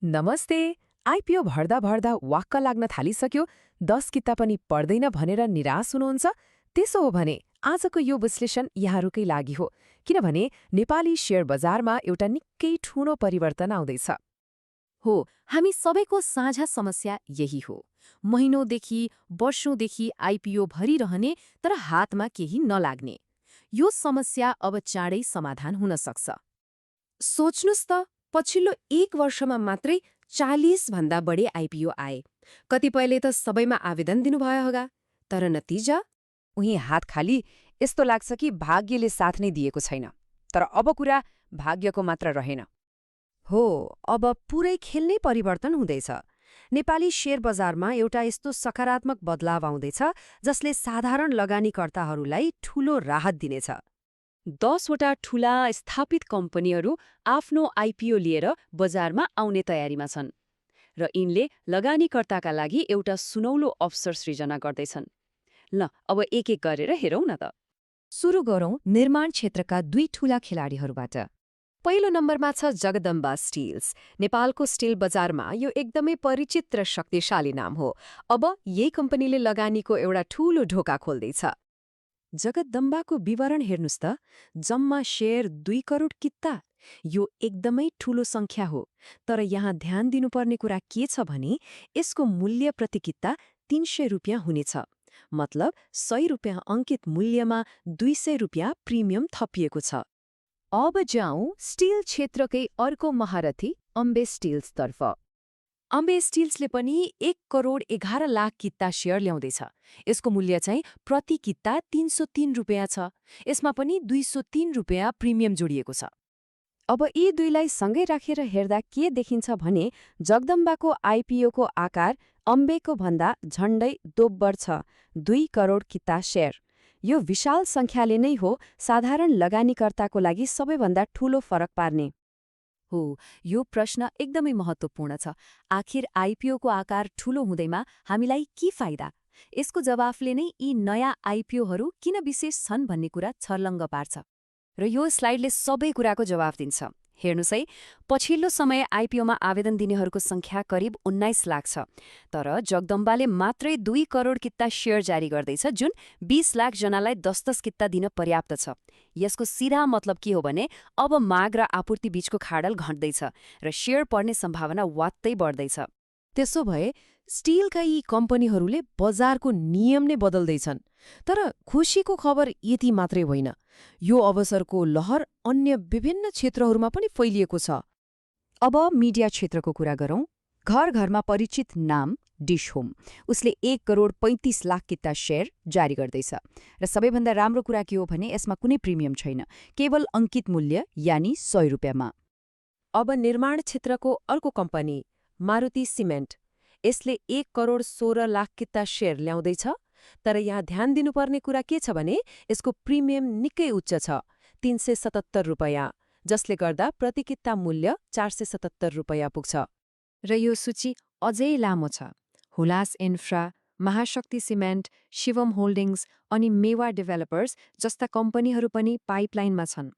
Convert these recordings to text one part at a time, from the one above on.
नमस्ते। आइपिओ भर्दा भर्दा वाक्क लाग्न थालिसक्यो, 10 किता पनि पढ्दैन भनेर निराश हुनुहुन्छ? त्यसो हो भने आजको यो विश्लेषण यहाँहरूकै लागि हो, किनभने नेपाली शेयर बजारमा एउटा निकै ठूलो परिवर्तन आउँदैछ। हो, हामी सबैको साझा समस्या यही हो। महिनौदेखि वर्षौंदेखि आइपिओ भरिरहने तर हातमा केही नलाग्ने। यो समस्या अब चाँडै समाधान हुन सक्छ। सोच्नुस् त, पछिल्लो 1 वर्षमा मात्रै 40 भन्दा बढी आइपिओ आए। कतिपयले त सबैमा आवेदन दिनुभयो होगा, तर नतिजा उही हात खाली। यस्तो लाग्छ कि भाग्यले साथ नै दिएको छैन। तर अब कुरा भाग्यको मात्र रहेन। हो, अब पुरै खेल नै परिवर्तन हुँदैछ। नेपाली शेयर बजारमा एउटा यस्तो सकारात्मक बदलाव आउँदैछ जसले साधारण लगानीकर्ताहरूलाई ठूलो राहत दिनेछ। 10 वटा ठूला स्थापित कम्पनीहरू आफ्नो आइपिओ लिएर बजारमा आउने तयारीमा छन् र यिनले लगानीकर्ताका लागि एउटा सुनौलो अवसर सृजना गर्दैछन्। ल, अब एक एक गरेर हेरौँ न त। सुरु गरौँ निर्माण क्षेत्रका 2 ठूला खेलाडीहरूबाट। पहिलो नम्बरमा छ जगदम्बा स्टिल्स। नेपालको स्टिल बजारमा यो एकदमै परिचित र शक्तिशाली नाम हो। अब यही कम्पनीले लगानीको एउटा ठूलो ढोका खोल्दैछ। जगदम्बाको विवरण हेर्नुस् त, जम्मा शेयर 2 करोड किता। यो एकदमै ठूलो संख्या हो, तर यहाँ ध्यान दिनुपर्ने कुरा के छ भने यसको मूल्य प्रति किता 300 रुपियाँ हुनेछ। मतलब 100 रुपियाँ अंकित मूल्यमा 200 रुपियाँ प्रिमियम थपिएको छ। अब जाउँ स्टिल क्षेत्रकै अर्को महारथी अम्बे स्टिल्सतर्फ। अम्बे स्टिल्सले पनि 1 करोड 11 लाख किता शेयर ल्याउँदैछ। यसको मूल्य चाहिँ प्रति किता 303 रुपियाँ छ। यसमा पनि 203 रुपियाँ प्रिमियम जोडिएको छ। अब यी दुईलाई सँगै राखेर हेर्दा के देखिन्छ भने जगदम्बाको आइपिओको आकार अम्बेको भन्दा झण्डै दोब्बर छ, 2 करोड किता शेयर। यो विशाल संख्याले नै हो साधारण लगानीकर्ताको लागि सबैभन्दा ठूलो फरक पार्ने। हो, यो प्रश्न एकदमै महत्त्वपूर्ण छ। आखिर आइपिओको आकार ठूलो हुँदैमा हामीलाई के फाइदा? यसको जवाफले नै यी नयाँ आइपिओहरू किन विशेष छन् भन्ने कुरा छर्लङ्ग पार्छ। र यो स्लाइडले सबै कुराको जवाफ दिन्छ। हेर्नुस् है, पछिल्लो समय आइपिओमा आवेदन दिनेहरूको संख्या करिब 19 लाख छ। तर जगदम्बाले मात्रै 2 करोड किता शेयर जारी गर्दैछ, जुन 20 लाख जनालाई 10-10 किता दिन पर्याप्त छ। यसको सिधा मतलब के हो भने अब माग र आपूर्ति बीचको खाडल घट्दैछ र शेयर पर्ने सम्भावना वात्तै बढ्दैछ। त्यसो भए स्टिलका यी कम्पनीहरूले बजारको नियम नै बदल्दैछन्। तर खुसीको खबर यति मात्रै होइन, यो अवसरको लहर अन्य विभिन्न क्षेत्रहरूमा पनि फैलिएको छ। अब मिडिया क्षेत्रको कुरा गरौँ। घर घरमा परिचित नाम डिश होम। उसले 1 करोड 35 लाख किता शेयर जारी गर्दैछ। र सबैभन्दा राम्रो कुरा के हो भने यसमा कुनै प्रिमियम छैन, केवल अंकित मूल्य यानि 100 रुपियाँमा। अब निर्माण क्षेत्रको अर्को कम्पनी मारुति सिमेन्ट। यसले 1 करोड 16 लाख किता शेयर ल्याउँदैछ। तर यहाँ ध्यान दिनुपर्ने कुरा के छ भने यसको प्रिमियम निकै उच्च छ, 377 रुपियाँ, जसले गर्दा प्रति किता मूल्य 477 रुपियाँ पुग्छ। र यो सूची अझै लामो छ। हुलास इन्फ्रा, महाशक्ति सिमेन्ट, शिवम होल्डिङ्स अनि मेवा डेभलपर्स जस्ता कम्पनीहरू पनि पाइपलाइनमा छन्।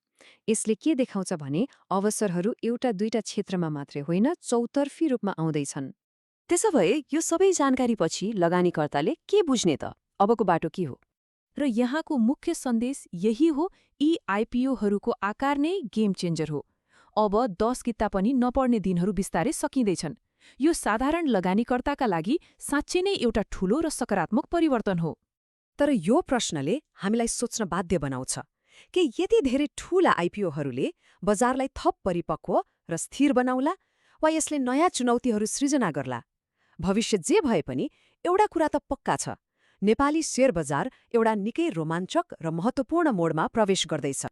यसले के देखाउँछ भने अवसरहरू एउटा दुईटा क्षेत्रमा मात्रै होइन, चौतर्फी रूपमा आउँदैछन्। त्यसो भए यो सबै जानकारीपछि लगानीकर्ताले के बुझ्ने त? अबको बाटो के हो? र यहाँको मुख्य सन्देश यही हो, यी आइपिओहरूको आकार नै गेम चेन्जर हो। अब 10 किता पनि नपढ्ने दिनहरू बिस्तारै सकिँदैछन्। यो साधारण लगानीकर्ताका लागि साँच्चै नै एउटा ठूलो र सकारात्मक परिवर्तन हो। तर यो प्रश्नले हामीलाई सोच्न बाध्य बनाउँछ कि यति धेरै ठूला आइपिओहरूले बजारलाई थप परिपक्व र स्थिर बनाउला वा यसले नयाँ चुनौतीहरू सृजना गर्ला। भविष्य जे भए पनि एउटा कुरा त पक्का छ, नेपाली शेयर बजार एउटा निकै रोमाञ्चक र महत्त्वपूर्ण मोडमा प्रवेश गर्दैछ।